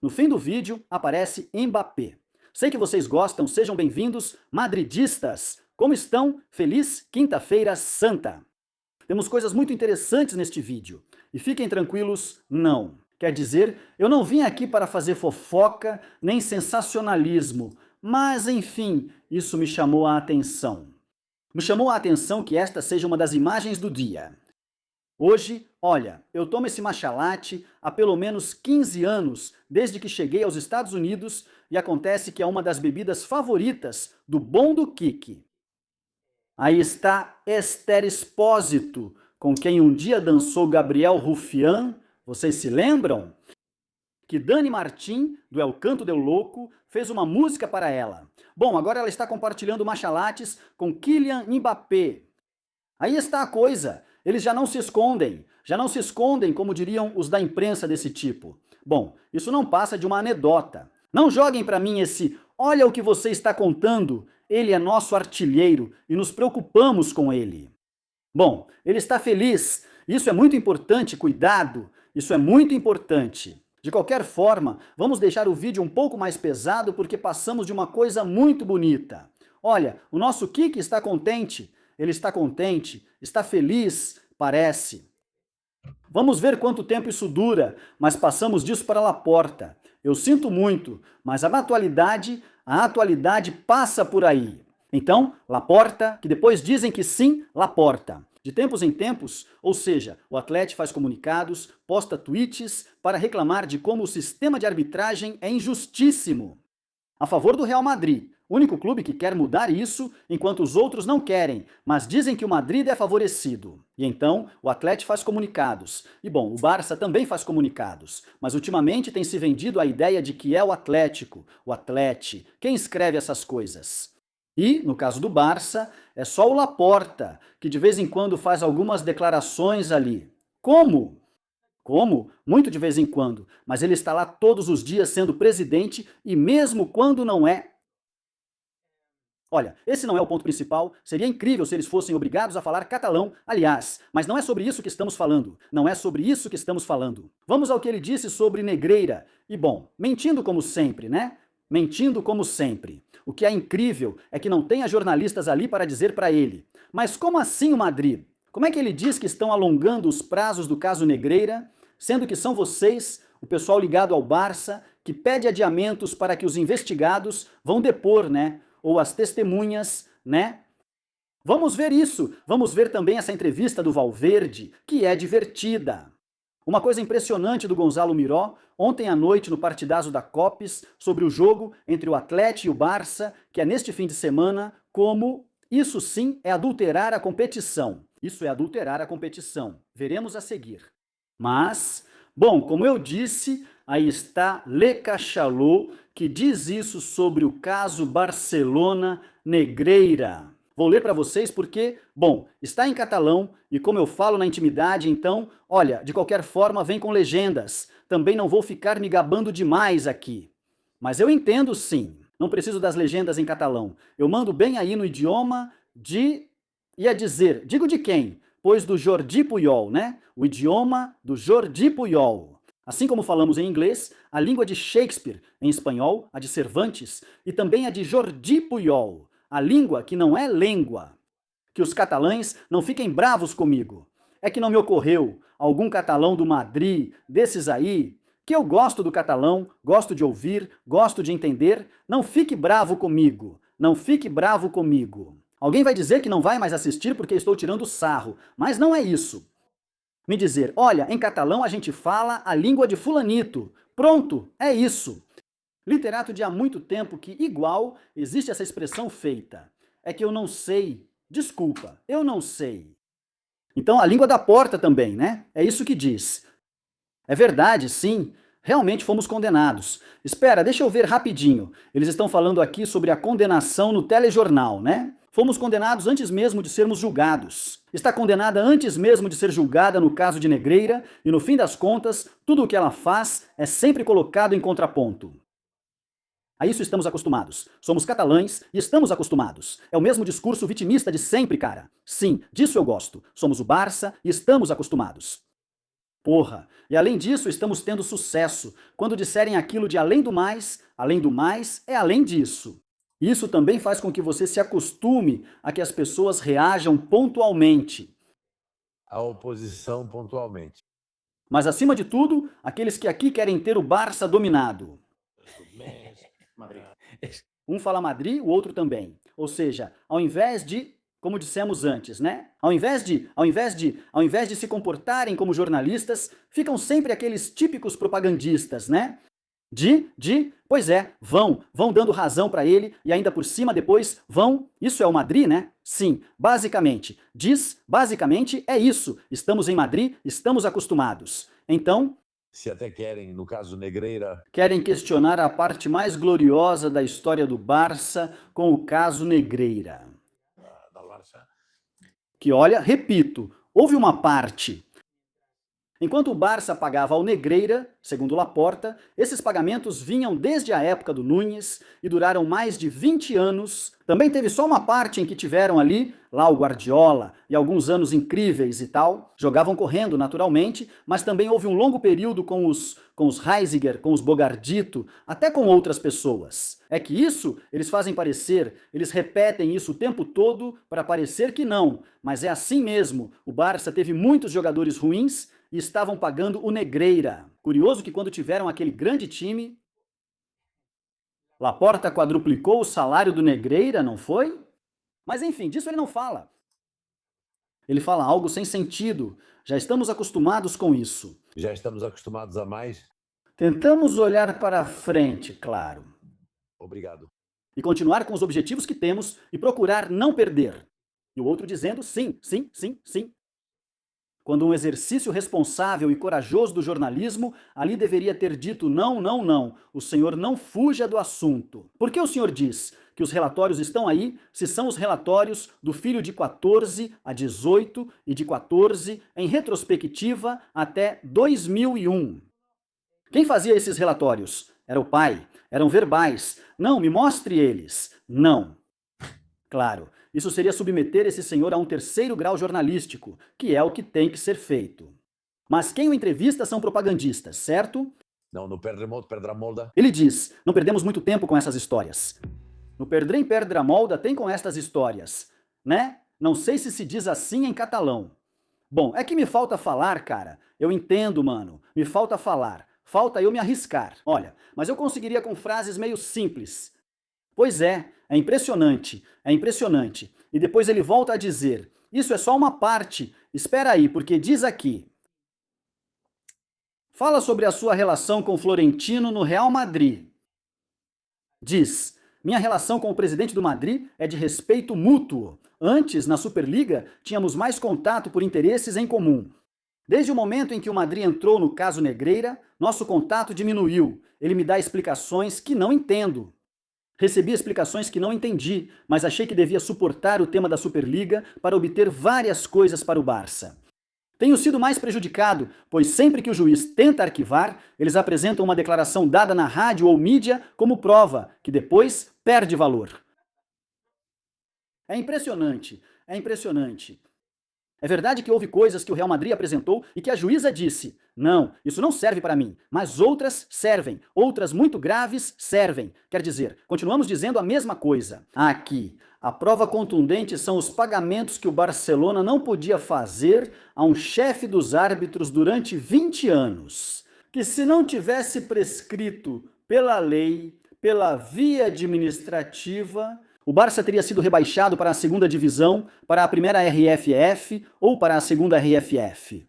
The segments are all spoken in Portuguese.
No fim do vídeo aparece Mbappé. Sei que vocês gostam, sejam bem-vindos, madridistas! Como estão? Feliz Quinta-feira Santa! Temos coisas muito interessantes neste vídeo. E fiquem tranquilos, não. Quer dizer, eu não vim aqui para fazer fofoca nem sensacionalismo, mas enfim, isso me chamou a atenção. Me chamou a atenção que esta seja uma das imagens do dia. Hoje, olha, eu tomo esse matcha latte há pelo menos 15 anos, desde que cheguei aos Estados Unidos, e acontece que é uma das bebidas favoritas do bom do Kiki. Aí está Esther Expósito, com quem um dia dançou Gabriel Rufián, vocês se lembram? Que Dani Martim, do El Canto Del Louco, fez uma música para ela. Bom, agora ela está compartilhando matcha lattes com Kylian Mbappé. Aí está a coisa, eles já não se escondem, como diriam os da imprensa desse tipo. Bom, isso não passa de uma anedota. Não joguem para mim esse, olha o que você está contando, ele é nosso artilheiro e nos preocupamos com ele. Bom, ele está feliz, isso é muito importante, cuidado, isso é muito importante. De qualquer forma, vamos deixar o vídeo um pouco mais pesado porque passamos de uma coisa muito bonita. Olha, o nosso Kiki está contente, ele está contente, está feliz, parece. Vamos ver quanto tempo isso dura, mas passamos disso para Laporta. Eu sinto muito, mas a atualidade passa por aí. Então, Laporta, que depois dizem que sim, Laporta. De tempos em tempos, ou seja, o Atlético faz comunicados, posta tweets para reclamar de como o sistema de arbitragem é injustíssimo. A favor do Real Madrid, único clube que quer mudar isso, enquanto os outros não querem, mas dizem que o Madrid é favorecido. E então, o Atlético faz comunicados. E bom, o Barça também faz comunicados. Mas ultimamente tem se vendido a ideia de que é o Atlético, quem escreve essas coisas. E, no caso do Barça, é só o Laporta, que de vez em quando faz algumas declarações ali. Como? Como? Muito de vez em quando, mas ele está lá todos os dias sendo presidente e mesmo quando não é. Olha, esse não é o ponto principal, seria incrível se eles fossem obrigados a falar catalão, aliás, mas não é sobre isso que estamos falando, não é sobre isso que estamos falando. Vamos ao que ele disse sobre Negreira, e bom, mentindo como sempre, né? Mentindo como sempre. O que é incrível é que não tenha jornalistas ali para dizer para ele, mas como assim o Madrid? Como é que ele diz que estão alongando os prazos do caso Negreira, sendo que são vocês, o pessoal ligado ao Barça, que pede adiamentos para que os investigados vão depor, né? Ou as testemunhas, né? Vamos ver isso, vamos ver também essa entrevista do Valverde, que é divertida. Uma coisa impressionante do Gonzalo Miró, ontem à noite no partidazo da Copes, sobre o jogo entre o Atlético e o Barça, que é neste fim de semana, como isso sim é adulterar a competição. Isso é adulterar a competição. Veremos a seguir. Mas, bom, como eu disse, aí está Le Cachalot, que diz isso sobre o caso Barcelona-Negreira. Vou ler para vocês porque, bom, está em catalão e como eu falo na intimidade, então, olha, de qualquer forma vem com legendas. Também não vou ficar me gabando demais aqui. Mas eu entendo sim, não preciso das legendas em catalão. Eu mando bem aí no idioma de... ia dizer, digo de quem? Pois do Jordi Puyol, né? O idioma do Jordi Puyol. Assim como falamos em inglês, a língua de Shakespeare, em espanhol, a de Cervantes, e também a de Jordi Puyol, a língua que não é língua. Que os catalães não fiquem bravos comigo. É que não me ocorreu algum catalão do Madrid, desses aí, que eu gosto do catalão, gosto de ouvir, gosto de entender, não fique bravo comigo, não fique bravo comigo. Alguém vai dizer que não vai mais assistir porque estou tirando sarro, mas não é isso. Me dizer, olha, em catalão a gente fala a língua de fulanito. Pronto, é isso. Literato de há muito tempo que, igual, existe essa expressão feita. É que eu não sei. Desculpa, eu não sei. Então, a língua da porta também, né? É isso que diz. É verdade, sim. Realmente fomos condenados. Espera, deixa eu ver rapidinho. Eles estão falando aqui sobre a condenação no telejornal, né? Fomos condenados antes mesmo de sermos julgados. Está condenada antes mesmo de ser julgada no caso de Negreira e, no fim das contas, tudo o que ela faz é sempre colocado em contraponto. A isso estamos acostumados. Somos catalães e estamos acostumados. É o mesmo discurso vitimista de sempre, cara. Sim, disso eu gosto. Somos o Barça e estamos acostumados. Porra! E além disso, estamos tendo sucesso. Quando disserem aquilo de além do mais é além disso. Isso também faz com que você se acostume a que as pessoas reajam pontualmente. A oposição pontualmente. Mas acima de tudo, aqueles que aqui querem ter o Barça dominado. Um fala Madrid, o outro também. Ou seja, ao invés de, como dissemos antes, né? Ao invés de se comportarem como jornalistas, ficam sempre aqueles típicos propagandistas, né? Pois é, vão dando razão para ele e ainda por cima depois isso é o Madrid, né? Sim, basicamente é isso. Estamos em Madrid, estamos acostumados. Então, se até querem, no caso Negreira, querem questionar a parte mais gloriosa da história do Barça com o caso Negreira. da Barça. Que olha, repito, houve uma parte. Enquanto o Barça pagava ao Negreira, segundo Laporta, esses pagamentos vinham desde a época do Núñez e duraram mais de 20 anos. Também teve só uma parte em que tiveram ali, lá o Guardiola e alguns anos incríveis e tal, jogavam correndo naturalmente, mas também houve um longo período com os Heisiger, com os Bogardito, até com outras pessoas. É que isso eles fazem parecer, eles repetem isso o tempo todo para parecer que não, mas é assim mesmo. O Barça teve muitos jogadores ruins e estavam pagando o Negreira. Curioso que quando tiveram aquele grande time, Laporta quadruplicou o salário do Negreira, não foi? Mas enfim, disso ele não fala. Ele fala algo sem sentido. Já estamos acostumados com isso. Já estamos acostumados a mais? Tentamos olhar para frente, claro. Obrigado. E continuar com os objetivos que temos e procurar não perder. E o outro dizendo sim. Quando um exercício responsável e corajoso do jornalismo, ali deveria ter dito não, o senhor não fuja do assunto. Por que o senhor diz que os relatórios estão aí, se são os relatórios do filho de 14 a 18 e de 14 em retrospectiva até 2001? Quem fazia esses relatórios? Era o pai. Eram verbais. Não, me mostre eles. Não. Claro, isso seria submeter esse senhor a um terceiro grau jornalístico, que é o que tem que ser feito. Mas quem o entrevista são propagandistas, certo? Não, no Pedramolda. Ele diz, não perdemos muito tempo com essas histórias. No Perdrem Pedramolda tem com estas histórias, né? Não sei se diz assim em catalão. Bom, é que me falta falar, cara. Eu entendo, mano. Me falta falar. Falta eu me arriscar. Olha, mas eu conseguiria com frases meio simples. Pois é impressionante, é impressionante. E depois ele volta a dizer, isso é só uma parte, espera aí, porque diz aqui. Fala sobre a sua relação com Florentino no Real Madrid. Diz, minha relação com o presidente do Madrid é de respeito mútuo. Antes, na Superliga, tínhamos mais contato por interesses em comum. Desde o momento em que o Madrid entrou no caso Negreira, nosso contato diminuiu. Ele me dá explicações que não entendo. Recebi explicações que não entendi, mas achei que devia suportar o tema da Superliga para obter várias coisas para o Barça. Tenho sido mais prejudicado, pois sempre que o juiz tenta arquivar, eles apresentam uma declaração dada na rádio ou mídia como prova, que depois perde valor. É impressionante, é impressionante. É verdade que houve coisas que o Real Madrid apresentou e que a juíza disse, não, isso não serve para mim, mas outras servem, outras muito graves servem. Quer dizer, continuamos dizendo a mesma coisa. Aqui, a prova contundente são os pagamentos que o Barcelona não podia fazer a um chefe dos árbitros durante 20 anos, que se não tivesse prescrito pela lei, pela via administrativa, o Barça teria sido rebaixado para a segunda divisão, para a primeira RFF ou para a segunda RFF.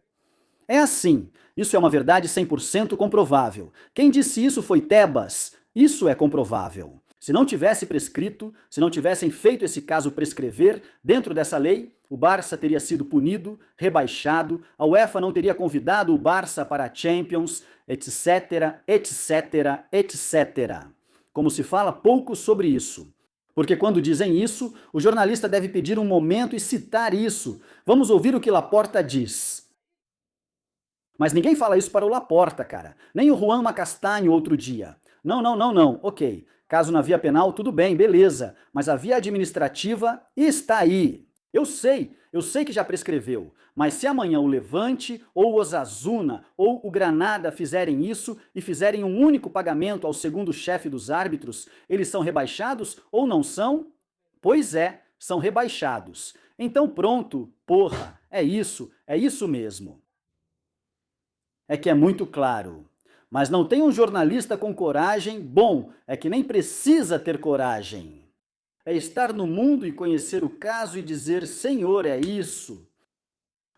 É assim, isso é uma verdade 100% comprovável. Quem disse isso foi Tebas, isso é comprovável. Se não tivesse prescrito, se não tivessem feito esse caso prescrever dentro dessa lei, o Barça teria sido punido, rebaixado, a UEFA não teria convidado o Barça para a Champions, etc, etc, etc. Como se fala pouco sobre isso. Porque quando dizem isso, o jornalista deve pedir um momento e citar isso. Vamos ouvir o que Laporta diz. Mas ninguém fala isso para o Laporta, cara. Nem o Juan Macastanho outro dia. Não. Ok, caso na via penal, tudo bem, beleza. Mas a via administrativa está aí. Eu sei, eu sei que já prescreveu, mas se amanhã o Levante, ou o Osasuna, ou o Granada fizerem isso e fizerem um único pagamento ao segundo chefe dos árbitros, eles são rebaixados ou não são? Pois é, são rebaixados. Então pronto, porra, é isso mesmo. É que é muito claro. Mas não tem um jornalista com coragem, bom, é que nem precisa ter coragem. É estar no mundo e conhecer o caso e dizer, Senhor, é isso.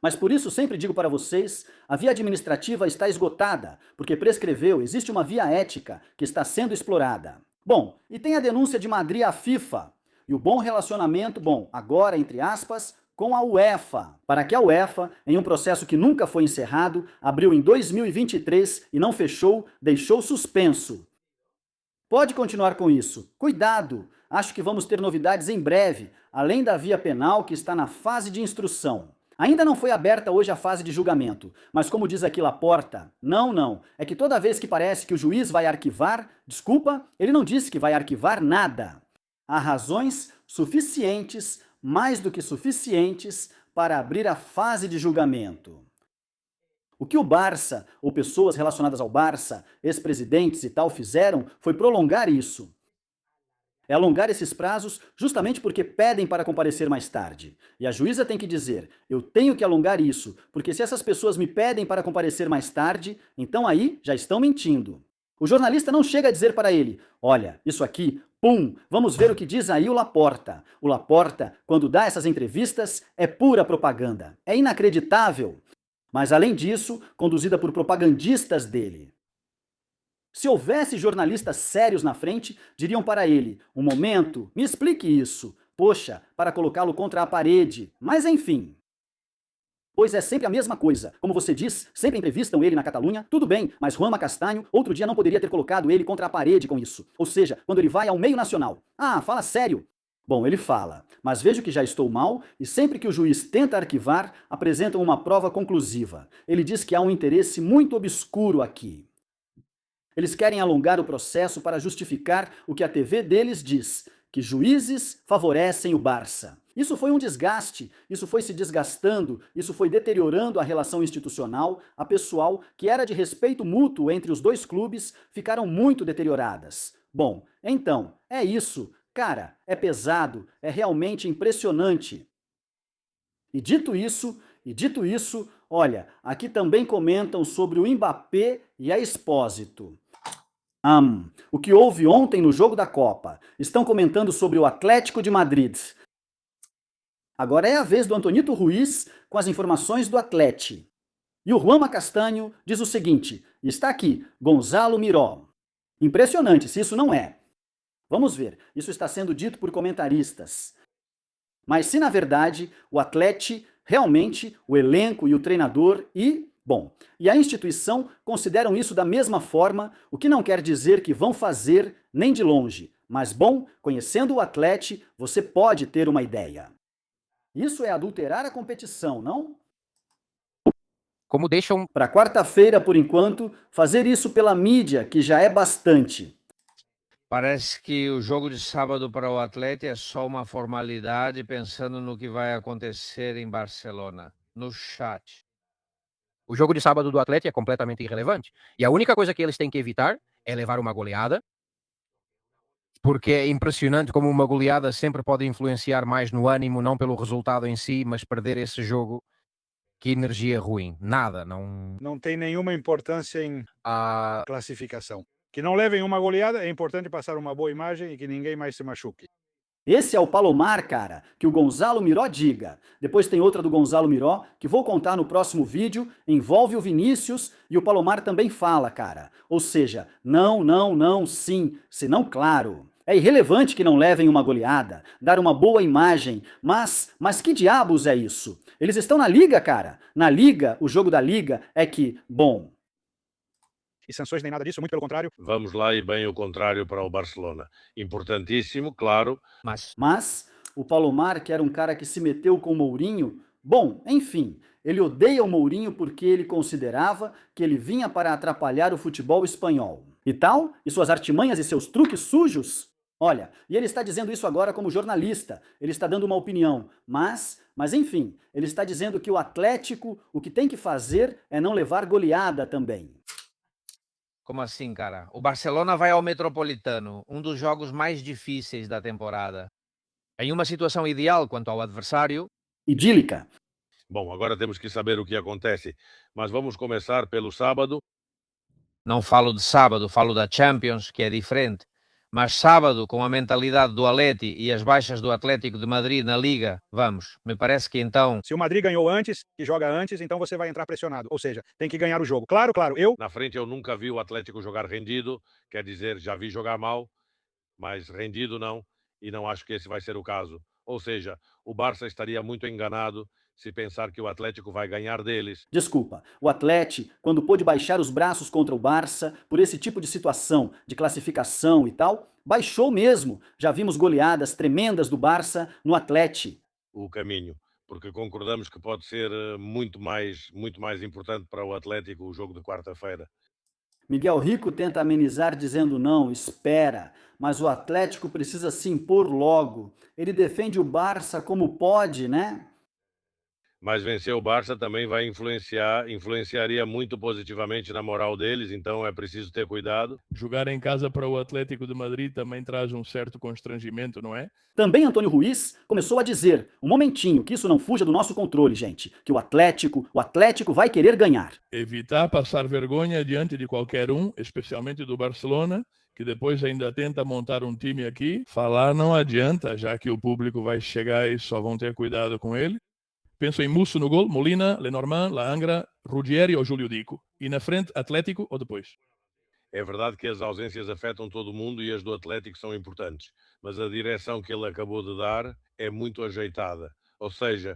Mas por isso sempre digo para vocês, a via administrativa está esgotada, porque prescreveu, existe uma via ética que está sendo explorada. Bom, e tem a denúncia de Madrid à FIFA, e o bom relacionamento, bom, agora entre aspas, com a UEFA, para que a UEFA, em um processo que nunca foi encerrado, abriu em 2023 e não fechou, deixou suspenso. Pode continuar com isso. Cuidado! Acho que vamos ter novidades em breve, além da via penal que está na fase de instrução. Ainda não foi aberta hoje a fase de julgamento, mas como diz aqui Laporta, não, é que toda vez que parece que o juiz vai arquivar, desculpa, ele não disse que vai arquivar nada. Há razões suficientes, mais do que suficientes, para abrir a fase de julgamento. O que o Barça, ou pessoas relacionadas ao Barça, ex-presidentes e tal, fizeram foi prolongar isso. É alongar esses prazos justamente porque pedem para comparecer mais tarde. E a juíza tem que dizer, eu tenho que alongar isso, porque se essas pessoas me pedem para comparecer mais tarde, então aí já estão mentindo. O jornalista não chega a dizer para ele, olha, isso aqui, pum, vamos ver o que diz aí o Laporta. O Laporta, quando dá essas entrevistas, é pura propaganda. É inacreditável. Mas além disso, conduzida por propagandistas dele. Se houvesse jornalistas sérios na frente, diriam para ele, um momento, me explique isso. Poxa, para colocá-lo contra a parede. Mas enfim. Pois é sempre a mesma coisa. Como você diz, sempre entrevistam ele na Catalunha, tudo bem, mas Juanma Castanho, outro dia não poderia ter colocado ele contra a parede com isso. Ou seja, quando ele vai ao meio nacional. Ah, fala sério. Bom, ele fala, mas vejo que já estou mal e sempre que o juiz tenta arquivar, apresentam uma prova conclusiva. Ele diz que há um interesse muito obscuro aqui. Eles querem alongar o processo para justificar o que a TV deles diz, que juízes favorecem o Barça. Isso foi um desgaste, isso foi se desgastando, isso foi deteriorando a relação institucional, a pessoal, que era de respeito mútuo entre os dois clubes, ficaram muito deterioradas. Bom, então, é isso. Cara, é pesado, é realmente impressionante. E dito isso, olha, aqui também comentam sobre o Mbappé e a Expósito. O que houve ontem no jogo da Copa. Estão comentando sobre o Atlético de Madrid. Agora é a vez do Antonito Ruiz com as informações do Atlético. E o Juanma Castanho diz o seguinte, está aqui, Gonzalo Miró. Impressionante, se isso não é. Vamos ver, isso está sendo dito por comentaristas. Mas se na verdade o Atlético, realmente, o elenco e o treinador e a instituição consideram isso da mesma forma, o que não quer dizer que vão fazer nem de longe. Mas bom, conhecendo o Atlético, você pode ter uma ideia. Isso é adulterar a competição, não? Como deixam Para quarta-feira, por enquanto, fazer isso pela mídia, que já é bastante. Parece que o jogo de sábado para o Atlético é só uma formalidade pensando no que vai acontecer em Barcelona, no chat. o jogo de sábado do Atlético é completamente irrelevante. E a única coisa que eles têm que evitar é levar uma goleada, porque é impressionante como uma goleada sempre pode influenciar mais no ânimo, não pelo resultado em si, mas perder esse jogo, que energia ruim. Nada, Não tem nenhuma importância em Ah, classificação. Que não levem uma goleada, é importante passar uma boa imagem e que ninguém mais se machuque. Esse é o Palomar, cara, que o Gonzalo Miró diga. Depois tem outra do Gonzalo Miró, que vou contar no próximo vídeo, envolve o Vinícius e o Palomar também fala, cara. Ou seja, não, sim, senão claro. É irrelevante que não levem uma goleada, dar uma boa imagem, mas que diabos é isso? Eles estão na Liga, cara. Na Liga, o jogo da Liga é que, bom... E sanções nem nada disso, muito pelo contrário. Vamos lá e bem o contrário para o Barcelona. Importantíssimo, claro. Mas o Palomar, que era um cara que se meteu com o Mourinho, bom, enfim, ele odeia o Mourinho porque ele considerava que ele vinha para atrapalhar o futebol espanhol. E tal? E suas artimanhas e seus truques sujos? Olha, e ele está dizendo isso agora como jornalista, ele está dando uma opinião, mas enfim, ele está dizendo que o Atlético, o que tem que fazer é não levar goleada também. Como assim, cara? O Barcelona vai ao Metropolitano, um dos jogos mais difíceis da temporada. Em uma situação ideal quanto ao adversário, Idílica. Bom, agora temos que saber o que acontece, mas vamos começar pelo sábado. não falo de sábado, falo da Champions, que é diferente. Mas sábado, com a mentalidade do Atleti e as baixas do Atlético de Madrid na Liga, vamos, me parece que então... Se o Madrid ganhou antes, que joga antes, então você vai entrar pressionado. Ou seja, tem que ganhar o jogo. Claro, Na frente eu nunca vi o Atlético jogar rendido, quer dizer, já vi jogar mal, mas rendido não, e não acho que esse vai ser o caso. Ou seja, o Barça estaria muito enganado se pensar que o Atlético vai ganhar deles. Desculpa, o Atlético, quando pôde baixar os braços contra o Barça, por esse tipo de situação, de classificação e tal, baixou mesmo. Já vimos goleadas tremendas do Barça no Atlético. O caminho, porque concordamos que pode ser muito mais importante para o Atlético o jogo de quarta-feira. Miguel Rico tenta amenizar dizendo não, espera, mas o Atlético precisa se impor logo. Ele defende o Barça como pode, né? Mas vencer o Barça também vai influenciaria muito positivamente na moral deles, então é preciso ter cuidado. Jogar em casa para o Atlético de Madrid também traz um certo constrangimento, não é? Também Antônio Ruiz começou a dizer, um momentinho, que isso não fuja do nosso controle, gente, que o Atlético vai querer ganhar. Evitar passar vergonha diante de qualquer um, especialmente do Barcelona, que depois ainda tenta montar um time aqui. Falar não adianta, já que o público vai chegar e só vão ter cuidado com ele. Penso em Musso no gol, Molina, Lenormand, La Angra, Ruggieri ou Júlio Dico. E na frente, Atlético ou depois? É verdade que as ausências afetam todo mundo e as do Atlético são importantes, mas a direção que ele acabou de dar é muito ajeitada. Ou seja,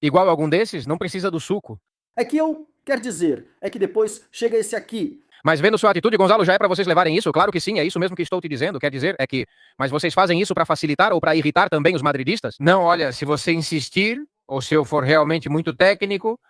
Igual algum desses, não precisa do suco. É que quer dizer, é que depois chega esse aqui. Mas vendo sua atitude, Gonzalo, já é para vocês levarem isso? Claro que sim, é isso mesmo que estou te dizendo. Quer dizer, é que... Mas vocês fazem isso para facilitar ou para irritar também os madridistas? Não, olha, se você insistir, ou se eu for realmente muito técnico...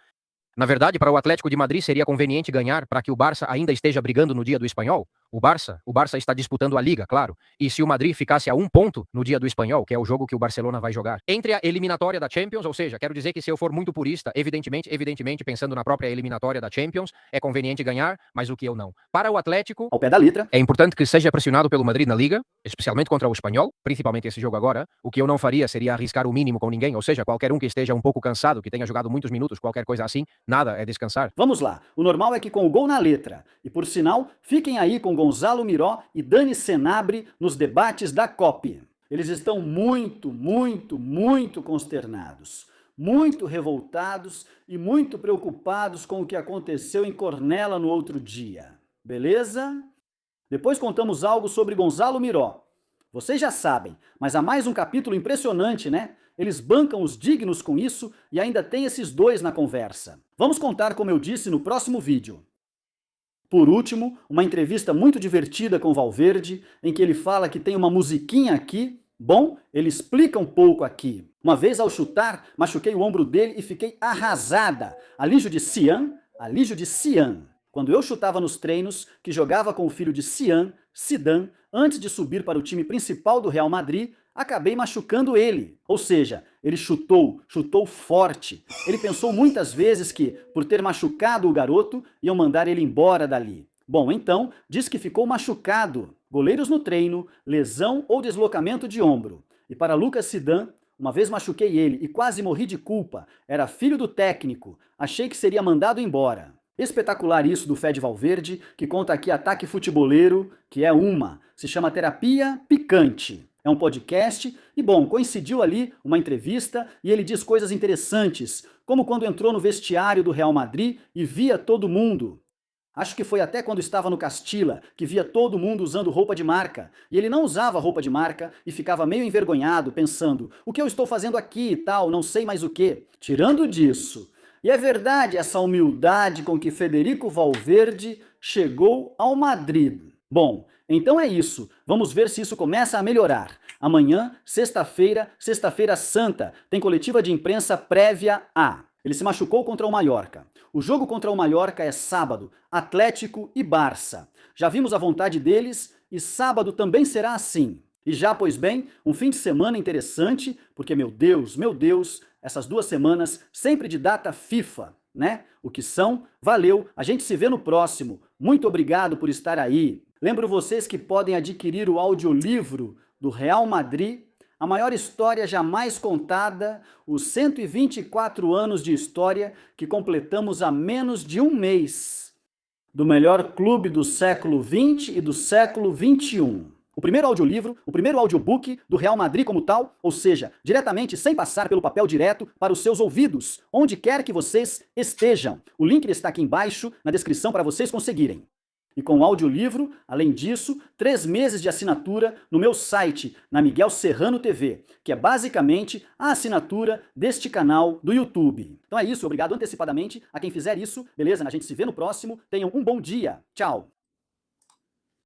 Na verdade, para o Atlético de Madrid seria conveniente ganhar para que o Barça ainda esteja brigando no dia do Espanhol. O Barça está disputando a Liga, claro. E se o Madrid ficasse a 1 ponto no dia do Espanhol, que é o jogo que o Barcelona vai jogar, entre a eliminatória da Champions, ou seja, quero dizer que se eu for muito purista, evidentemente, pensando na própria eliminatória da Champions, é conveniente ganhar, mas o que eu não. Para o Atlético, Ao pé da letra, é importante que seja pressionado pelo Madrid na Liga, especialmente contra o Espanhol, principalmente esse jogo agora. O que eu não faria seria arriscar o mínimo com ninguém, ou seja, qualquer um que esteja um pouco cansado, que tenha jogado muitos minutos, qualquer coisa assim, nada é descansar. vamos lá. O normal é que com o gol na letra. E por sinal, fiquem aí com Gonzalo Miró e Dani Senabre nos debates da COP. Eles estão muito consternados, muito revoltados e muito preocupados com o que aconteceu em Cornella no outro dia. Beleza? Depois contamos algo sobre Gonzalo Miró. Vocês já sabem, mas há mais um capítulo impressionante, né? Eles bancam os dignos com isso e ainda tem esses dois na conversa. Vamos contar como eu disse no próximo vídeo. Por último, uma entrevista muito divertida com Valverde, em que ele fala que tem uma musiquinha aqui. Bom, ele explica um pouco aqui. Uma vez ao chutar, machuquei o ombro dele e fiquei arrasada. Alígio de Cian. Quando eu chutava nos treinos, que jogava com o filho de Cian, Zidane, antes de subir para o time principal do Real Madrid, acabei machucando ele. Ou seja, ele chutou forte. Ele pensou muitas vezes que, por ter machucado o garoto, iam mandar ele embora dali. Bom, então, diz que ficou machucado. Goleiros no treino, lesão ou deslocamento de ombro. E para Lucas Zidane, uma vez machuquei ele e quase morri de culpa. Era filho do técnico. Achei que seria mandado embora. Espetacular isso do Fed Valverde, que conta aqui Ataque Futeboleiro, que é se chama Terapia Picante. É um podcast e, bom, coincidiu ali uma entrevista e ele diz coisas interessantes, como quando entrou no vestiário do Real Madrid e via todo mundo. Acho que foi até quando estava no Castilla, que via todo mundo usando roupa de marca. E ele não usava roupa de marca e ficava meio envergonhado, pensando, o que eu estou fazendo aqui e tal, não sei mais o quê. Tirando disso... E é verdade essa humildade com que Federico Valverde chegou ao Madrid. Bom, então é isso. Vamos ver se isso começa a melhorar. Amanhã, sexta-feira santa, tem coletiva de imprensa prévia a... Ele se machucou contra o Mallorca. O jogo contra o Mallorca é sábado, Atlético e Barça. Já vimos a vontade deles e sábado também será assim. E já, pois bem, um fim de semana interessante, porque, meu Deus, essas 2 semanas sempre de data FIFA, né? O que são, valeu, a gente se vê no próximo. Muito obrigado por estar aí. Lembro vocês que podem adquirir o audiolivro do Real Madrid, a maior história jamais contada, os 124 anos de história que completamos há menos de um mês, do melhor clube do século XX e do século XXI. O primeiro audiolivro, o primeiro audiobook do Real Madrid como tal, ou seja, diretamente sem passar pelo papel direto para os seus ouvidos, onde quer que vocês estejam. O link está aqui embaixo na descrição para vocês conseguirem. E com o audiolivro, além disso, 3 meses de assinatura no meu site, na Miguel Serrano TV, que é basicamente a assinatura deste canal do YouTube. Então é isso, obrigado antecipadamente a quem fizer isso, beleza? A gente se vê no próximo, tenham um bom dia, tchau!